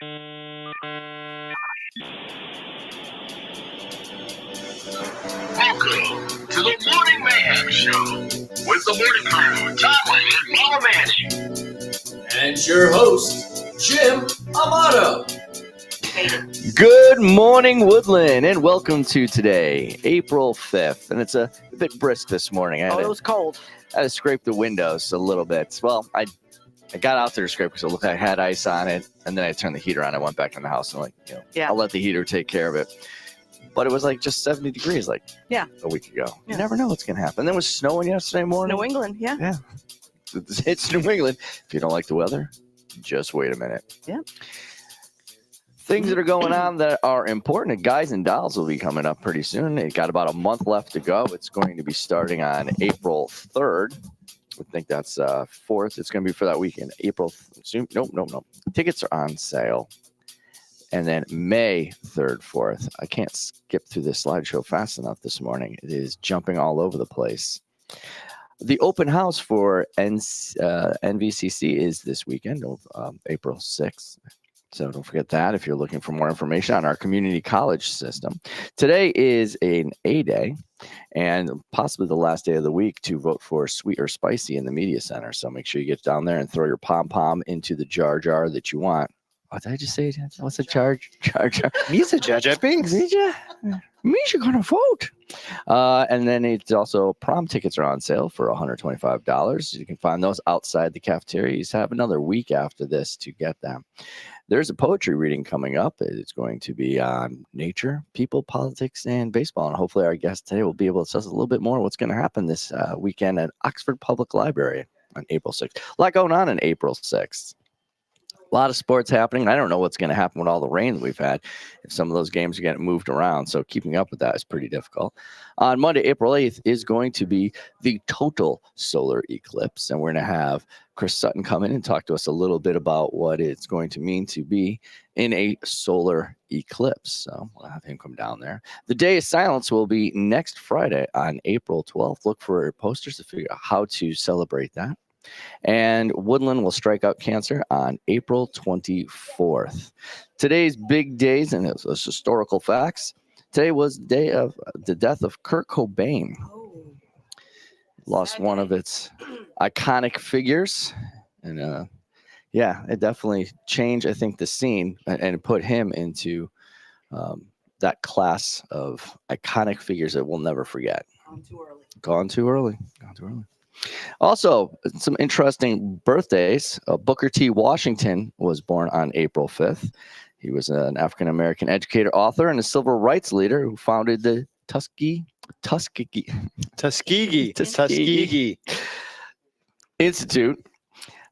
Welcome to the Morning Mayhem Show with the morning crew, Tommy and Momma Manny. And your host, Jim Amato. Good morning, Woodland, and welcome to today, April 5th. And it's a bit brisk this morning. It was cold. I had to scrape the windows a little bit. Well, I got out there to scrape because it looked like I had ice on it, and then I turned the heater on. I went back in the house and I'll let the heater take care of it. But it was like just 70 degrees a week ago. Yeah. You never know what's going to happen. Then it was snowing yesterday morning. New England, yeah. It's New England. If you don't like the weather, just wait a minute. Yeah. Things that are going on that are important. Guys and Dolls will be coming up pretty soon. It got about a month left to go. It's going to be starting on April 3rd. I think that's 4th. It's going to be for that weekend. April. Nope. Tickets are on sale. And then May 3rd, 4th. I can't skip through this slideshow fast enough this morning. It is jumping all over the place. The open house for NVCC is this weekend, April 6th. So don't forget that if you're looking for more information on our community college system. Today is an A day and possibly the last day of the week to vote for sweet or spicy in the media center. So make sure you get down there and throw your pom-pom into the jar that you want. What did I just say? What's a jar? Me's a judge at Binks. Me's gonna vote. And then it's also prom tickets are on sale for $125. You can find those outside the cafeteria. You have another week after this to get them. There's a poetry reading coming up. It's going to be on nature, people, politics, and baseball. And hopefully our guest today will be able to tell us a little bit more what's going to happen this weekend at Oxford Public Library on April 6th. A lot going on April 6th. A lot of sports happening. I don't know what's going to happen with all the rain that we've had. If some of those games are getting moved around. So keeping up with that is pretty difficult. On Monday, April 8th is going to be the total solar eclipse. And we're going to have Chris Sutton come in and talk to us a little bit about what it's going to mean to be in a solar eclipse. So we'll have him come down there. The Day of Silence will be next Friday on April 12th. Look for posters to figure out how to celebrate that. And Woodland will strike out cancer on April 24th. Today's big days, and it's historical facts. Today was the day of the death of Kurt Cobain. Lost one of its iconic figures. And it definitely changed, I think, the scene and put him into that class of iconic figures that we'll never forget. Gone too early. Also, some interesting birthdays. Booker T. Washington was born on April 5th. He was an African-American educator, author, and a civil rights leader who founded the Tuskegee Institute.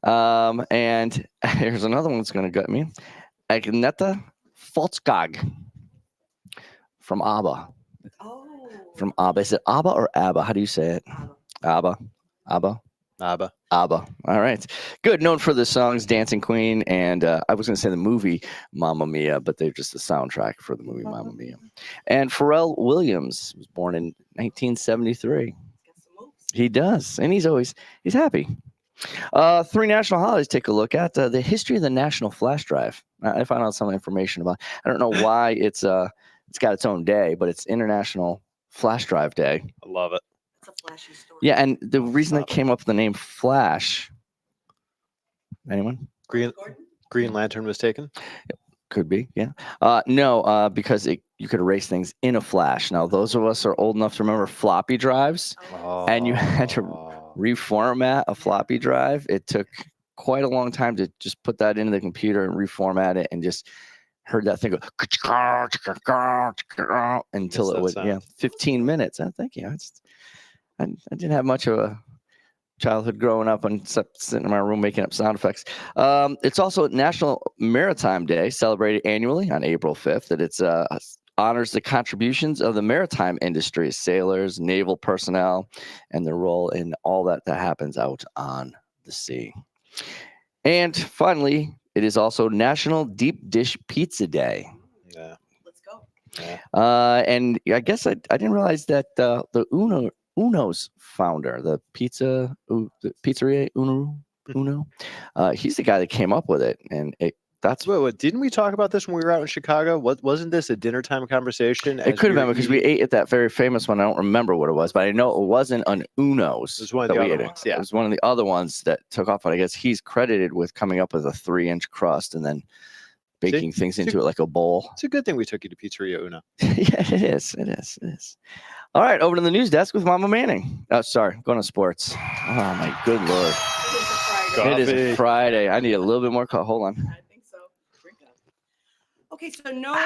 And here's another one that's going to gut me. Agneta Folkskog from ABBA. From ABBA. Is it ABBA or ABBA? How do you say it? ABBA. ABBA. All right. Good. Known for the songs Dancing Queen and I was going to say the movie Mamma Mia, but they're just the soundtrack for the movie Mamma Mia. And Pharrell Williams was born in 1973. He does. And he's happy. 3 national holidays to take a look at. The history of the National Flash Drive. I found out some information about. I don't know why it's got its own day, but it's International Flash Drive Day. I love it. It's a flashy story. Yeah, and the reason I came up with the name Flash. Anyone? Green Lantern was taken? Could be, yeah. No, because you could erase things in a flash. Now, those of us are old enough to remember floppy drives, and you had to reformat a floppy drive. It took quite a long time to just put that into the computer and reformat it, and just heard that thing go until it was 15 minutes. Thank you. I didn't have much of a childhood growing up and sitting in my room making up sound effects. It's also National Maritime Day, celebrated annually on April 5th. That it's honors the contributions of the maritime industry, sailors, naval personnel, and their role in all that happens out on the sea. And finally, it is also National Deep Dish Pizza Day. Yeah. Let's go. Yeah. And I guess I didn't realize that the Uno's founder, the pizzeria Uno, he's the guy that came up with it, and That's What, didn't we talk about this when we were out in Chicago? Wasn't this a dinner time conversation? it. Could have been because we ate at that very famous one. I don't remember what it was, but I know it wasn't an Uno's. It was one of that the we other ate at. ones, yeah. It was one of the other ones that took off. And I guess he's credited with coming up with a 3-inch crust and then baking things into it like a bowl. It's a good thing we took you to Pizzeria Uno. Yeah, it is. It is. It is. All right, over to the news desk with Momma Manning. Sorry, going to sports. Oh my good lord! It is a Friday. I need a little bit more. Hold on. I think so. Drink up. Okay, so no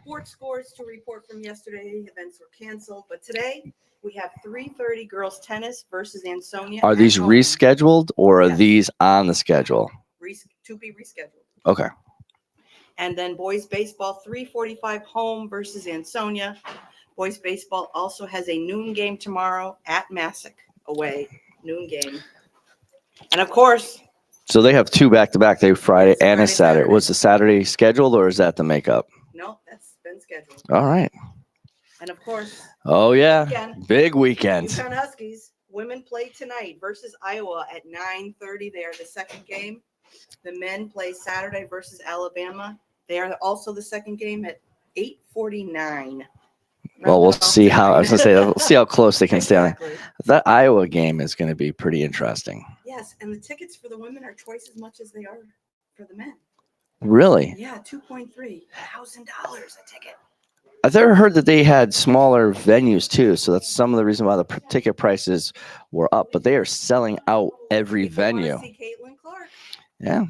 sports scores to report from yesterday. Events were canceled, but today we have 3:30 girls tennis versus Ansonia. Are these rescheduled or are these on the schedule? To be rescheduled. Okay. And then boys baseball 3:45 home versus Ansonia. Boys baseball also has a noon game tomorrow at Massac away. Noon game. And of course. So they have 2 back-to-back. They Friday and a Saturday. Saturday. Was the Saturday scheduled or is that the makeup? No, that's been scheduled. All right. And of course. Oh yeah. Weekend. Big weekend. UConn Huskies women play tonight versus Iowa at 9:30. They are the second game. The men play Saturday versus Alabama. They are also the second game at 8:49. Well, we'll see how I was gonna say. We'll see how close they can stay on. Exactly. That Iowa game is going to be pretty interesting. Yes, and the tickets for the women are twice as much as they are for the men. Really? Yeah, $2,300 a ticket. I've ever heard that they had smaller venues too, so that's some of the reason why the ticket prices were up. But they are selling out every People wanna venue. see Caitlin Clark. Yeah,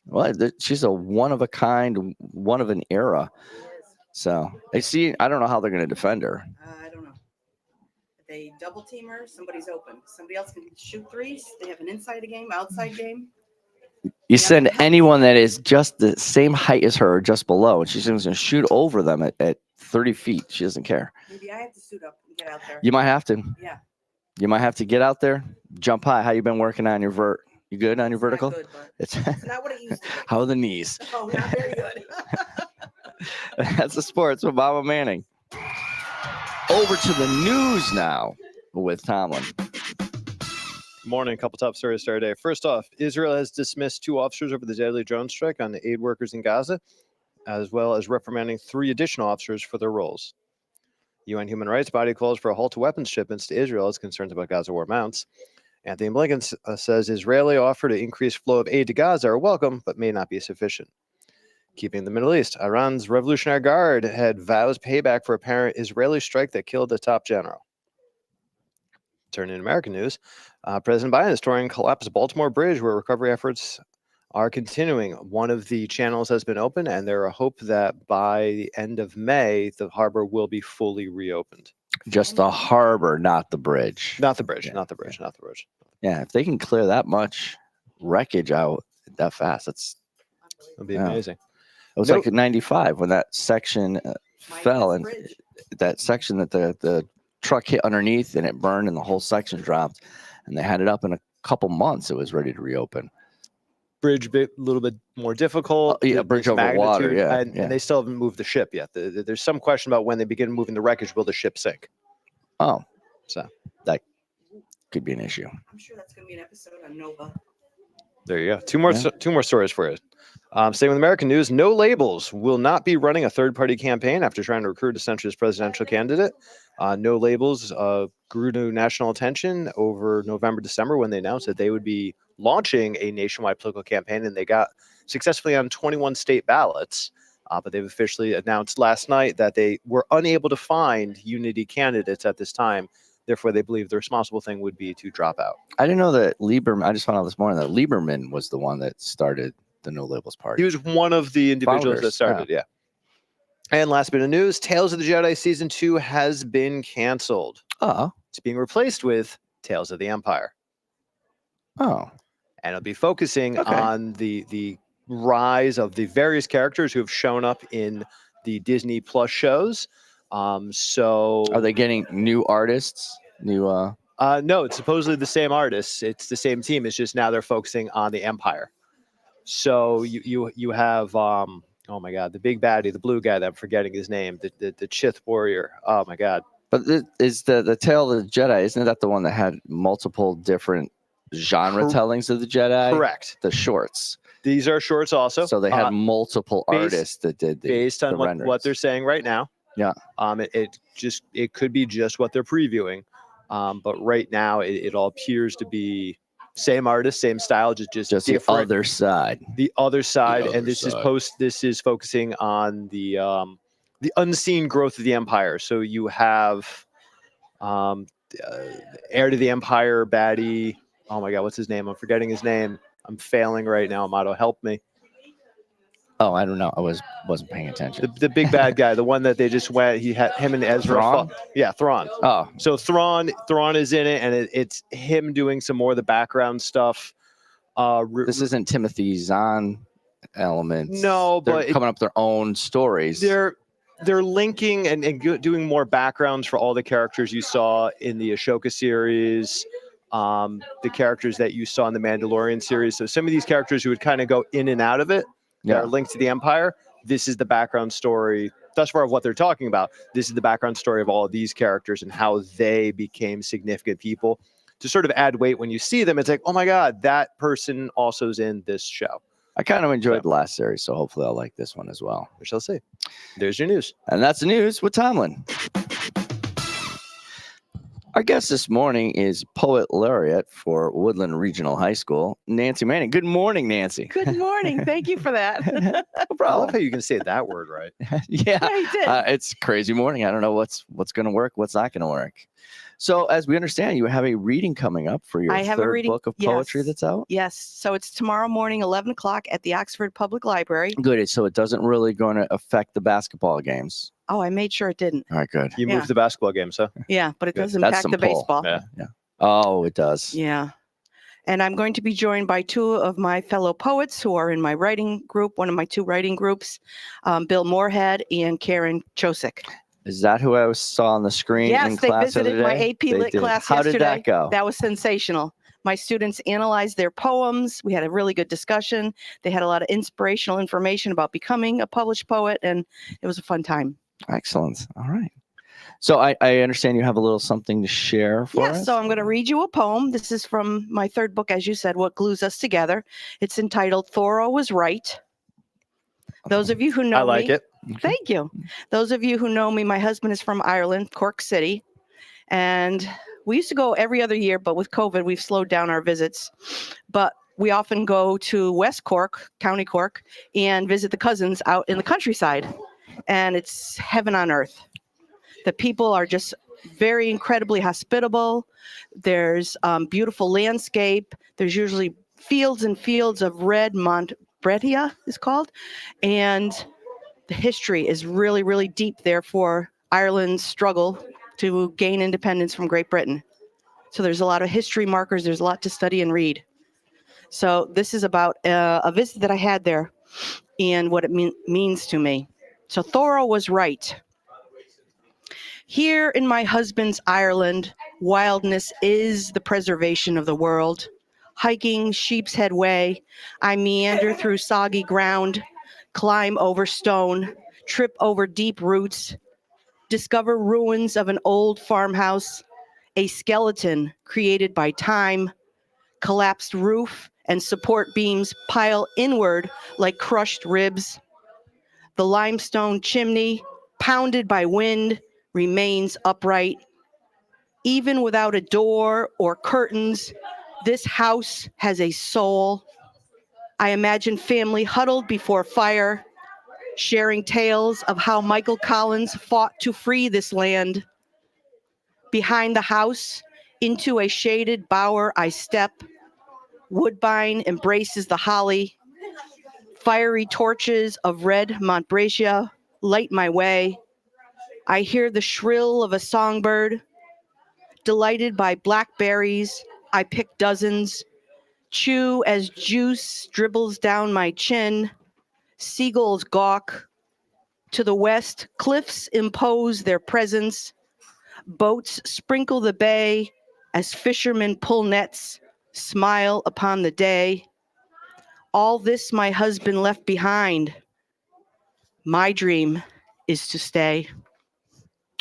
well, she's a one of a kind, one of an era. She is. So I don't know how they're going to defend her. I don't know. They double team her. Somebody's open. Somebody else can shoot threes. They have an inside game, outside game. You send anyone that is just the same height as her or just below, and she's going to shoot over them at 30 feet. She doesn't care. Maybe I have to suit up and get out there. You might have to. Yeah. You might have to get out there, jump high. How you been working on your vert? You good on your vertical? Not good, but It's it's not what it used to be. how are the knees? Oh, not very good. That's the sports with Momma Manning. Over to the news now with Tomlin. Morning, a couple top stories to start our day. First off, Israel has dismissed 2 officers over the deadly drone strike on the aid workers in Gaza, as well as reprimanding 3 additional officers for their roles. UN human rights body calls for a halt to weapons shipments to Israel as concerns about Gaza war mounts. Anthony Blinken says Israeli offer to increase flow of aid to Gaza are welcome, but may not be sufficient. Keeping the Middle East, Iran's Revolutionary Guard had vows payback for apparent Israeli strike that killed a top general. Turning to American news, President Biden is touring collapsed Baltimore Bridge, where recovery efforts are continuing. One of the channels has been opened, and there are hope that by the end of May, the harbor will be fully reopened. Just the harbor, not the bridge. Not the bridge, Yeah. not the bridge, not the bridge. Yeah, if they can clear that much wreckage out that fast, It'll be Yeah. amazing. it was Nope. like in '95 when that section fell and Bridge. that section that the truck hit underneath and it burned and the whole section dropped, and they had it up in a couple months. It was ready to reopen. Bridge a little bit more difficult. Yeah, bridge over water. Yeah, and they still haven't moved the ship yet. There's some question about when they begin moving the wreckage, will the ship sink? Oh, So that could be an issue. I'm sure that's going to be an episode on Nova. there you go. Two more stories for you. Staying with American news, No Labels will not be running a third-party campaign after trying to recruit a centrist presidential candidate. No Labels grew to national attention over November, December when they announced that they would be launching a nationwide political campaign, and they got successfully on 21 state ballots. But they've officially announced last night that they were unable to find unity candidates at this time. Therefore, they believe the responsible thing would be to drop out. I didn't know that Lieberman. I just found out this morning that Lieberman was the one that started the No Labels Party. He was one of the individuals that Founders, started, yeah. And last bit of news, Tales of the Jedi Season 2 has been canceled. Oh, It's being replaced with Tales of the Empire. oh, And it'll be focusing Okay. on the rise of the various characters who have shown up in the Disney Plus shows. So are they getting new artists? New no, it's supposedly the same artists. It's the same team. It's just now they're focusing on the Empire. So you have oh my god, the big baddie, the blue guy that I'm forgetting his name, the Chith warrior. Oh my god. But is the Tale of the Jedi? Isn't that the one that had multiple different genre tellings of the Jedi? Correct. The shorts. These are shorts also. So they had multiple based- artists that did based on the what renderings. they're saying right now. Yeah. It could be just what they're previewing. But right now it all appears to be same artist, same style, just the different. other side. The other side, other and this side. this is focusing on the unseen growth of the empire. So you have heir to the empire baddie. Oh my god, what's his name? I'm forgetting his name. I'm failing right now. Amato, help me. Oh, I don't know. I wasn't paying attention. The big bad guy, the one that they just went. He had him and Ezra. Thrawn? Yeah, Thrawn. Oh, So Thrawn is in it, and it's him doing some more of the background stuff. this isn't Timothy Zahn elements. No, they're but coming up with their own stories. They're linking and doing more backgrounds for all the characters you saw in the Ashoka series, the characters that you saw in the Mandalorian series. So some of these characters who would kind of go in and out of it that are linked to the Empire. This is the background story thus far of what they're talking about. This is the background story of all of these characters and how they became significant people. To sort of add weight when you see them, it's like, oh my God, that person also is in this show. I kind of enjoyed the last series, so hopefully I'll like this one as well. We shall see. There's your news. And that's the news with Tomlin. Our guest this morning is Poet Laureate for Woodland Regional High School, Nancy Manning. Good morning, Nancy. Good morning. Thank you for that. No I love problem. how you can say that word right. Yeah, Yeah, you did. it's crazy morning. I don't know what's going to work, what's not going to work. So, as we understand, you have a reading coming up for your I have a third reading- book of poetry yes. that's out. Yes. So it's tomorrow morning, 11 o'clock at the Oxford Public Library. Good. So it doesn't really going to affect the basketball games. Oh, I made sure it didn't. All right, good. You Yeah. moved the basketball games, huh? Yeah, but it Good. does That's impact some the pull. baseball. Yeah. Oh, it does. Yeah. And I'm going to be joined by two of my fellow poets who are in my writing group, one of my two writing groups, Bill Moorhead and Karen Chosick. Is that who I saw on the screen in Yes, they class the other visited my day? AP Lit did. class How yesterday. did that go? That was sensational. My students analyzed their poems. We had a really good discussion. They had a lot of inspirational information about becoming a published poet, and it was a fun time. Excellent. All right. So I understand you have a little something to share for Yes, us. so I'm going to read you a poem. This is from my third book, as you said, What Glues Us Together. It's entitled Thoreau Was Right. Those of you who know I like me, it. Thank you. Those of you who know me, my husband is from Ireland, Cork City, and we used to go every other year, but with COVID, we've slowed down our visits. But we often go to West Cork, County Cork, and visit the cousins out in the countryside, and it's heaven on earth. The people are just very incredibly hospitable. There's beautiful landscape. There's usually fields and fields of red Montbretia is called, and the history is really, really deep there for Ireland's struggle to gain independence from Great Britain. So there's a lot of history markers. There's a lot to study and read. So this is about a visit that I had there and what it means to me. So Thoreau was right. Here in my husband's Ireland, wildness is the preservation of the world. Hiking Sheep's Head Way, I meander through soggy ground, climb over stone, trip over deep roots, discover ruins of an old farmhouse, a skeleton created by time, collapsed roof and support beams pile inward like crushed ribs. The limestone chimney, pounded by wind, remains upright. Even without a door or curtains, this house has a soul. I imagine family huddled before fire, sharing tales of how Michael Collins fought to free this land. Behind the house, into a shaded bower I step. Woodbine embraces the holly. Fiery torches of red Montbretia light my way. I hear the shrill of a songbird. Delighted by blackberries, I pick dozens. Chew as juice dribbles down my chin. Seagulls gawk. To the west, cliffs impose their presence. Boats sprinkle the bay as fishermen pull nets, smile upon the day. All this my husband left behind. My dream is to stay.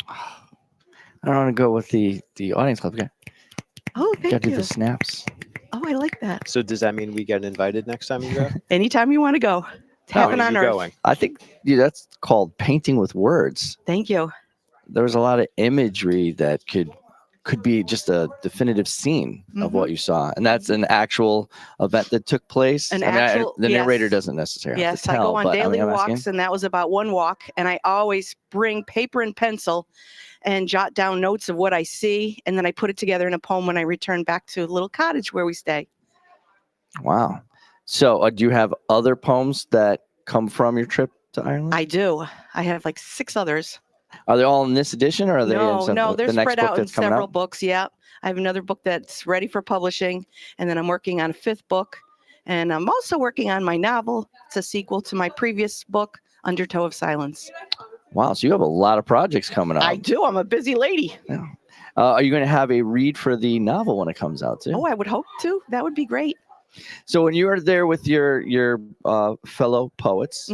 I don't want to go with the audience club. Okay. Oh, Gotta thank do you. the snaps. Oh, I like that. So does that mean we get invited next time you go? Anytime you want to go. It's When heaven are on you earth. going? I think that's called painting with words. Thank you. There was a lot of imagery that could be just a definitive scene of what you saw, and that's an actual event that took place. An I mean, actual- the narrator yes. doesn't necessarily have Yes, to tell, I go on but daily I'm walks, asking. and that was about one walk. And I always bring paper and pencil and jot down notes of what I see, and then I put it together in a poem when I return back to the little cottage where we stay. Wow. So, do you have other poems that come from your trip to Ireland? I do. I have like 6 others. Are they all in this edition, or are they in No, they're the next spread book out in that's coming several out? books. Yeah. I have another book that's ready for publishing, and then I'm working on a 5th book. And I'm also working on my novel. It's a sequel to my previous book, Undertow of Silence. Wow. So you have a lot of projects coming up. I do. I'm a busy lady. Yeah. Are you going to have a read for the novel when it comes out too? Oh, I would hope to. That would be great. So when you are there with your fellow poets,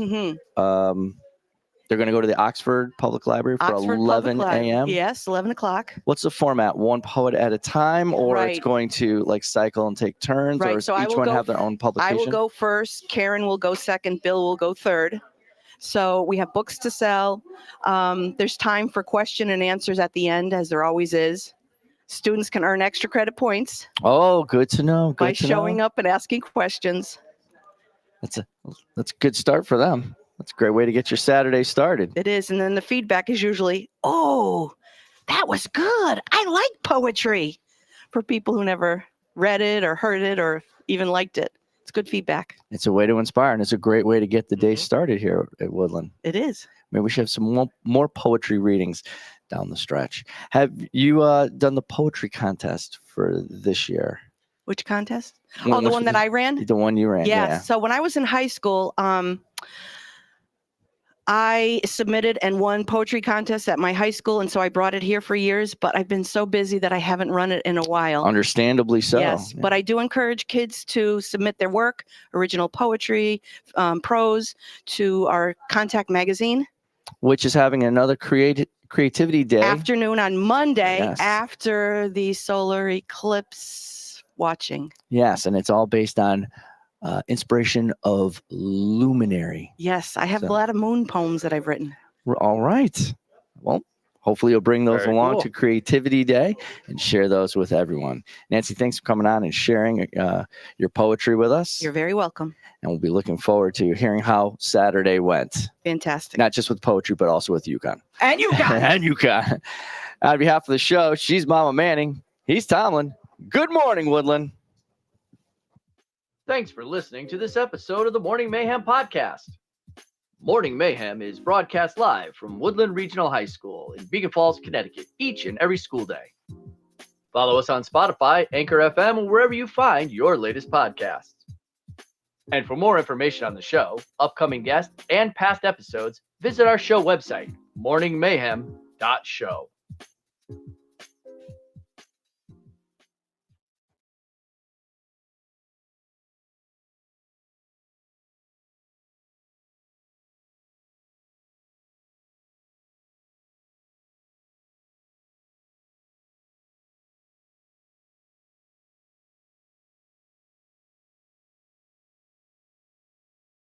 they're going to go to the Oxford Public Library for Oxford 11 Public Library. a.m. Yes, 11 o'clock. What's the format? One poet at a time, or it's Right. going to like cycle and take turns, Right, or so I each will one go have their own I publication? will go first. Karen will go second. Bill will go third. So we have books to sell. There's time for question and answers at the end, as there always is. Students can earn extra credit points Oh, good to know. Good by to showing know. up and asking questions. That's a good start for them. That's a great way to get your Saturday started. It is. And then the feedback is usually, oh, that was good. I like poetry, for people who never read it or heard it or even liked it. It's good feedback. It's a way to inspire, and it's a great way to get the day started here at Woodland. It is. Maybe we should have some more poetry readings down the stretch. Have you done the poetry contest for this year? Which contest? When- Oh, the which one that was- I ran? The one you ran, Yes. yeah. So when I was in high school, I submitted and won poetry contests at my high school, and so I brought it here for years, but I've been so busy that I haven't run it in a while. Understandably so. Yes, yeah. but I do encourage kids to submit their work, original poetry, prose, to our Contact magazine. Which is having another creativity day. Afternoon on Monday Yes. after the solar eclipse watching. Yes, and it's all based on inspiration of luminary. Yes, I have So- a lot of moon poems that I've written. All right. Well, hopefully you'll bring those Very along cool. to Creativity Day and share those with everyone. Nancy, thanks for coming on and sharing your poetry with us. You're very welcome. And we'll be looking forward to hearing how Saturday went. Fantastic. Not just with poetry, but also with UConn. And you got it. And UConn. On behalf of the show, she's Mama Manning. He's Tomlin. Good morning, Woodland. Thanks for listening to this episode of the Morning Mayhem podcast. Morning Mayhem is broadcast live from Woodland Regional High School in Beacon Falls, Connecticut, each and every school day. Follow us on Spotify, Anchor FM, or wherever you find your latest podcasts. And for more information on the show, upcoming guests, and past episodes, visit our show website, morningmayhem.show.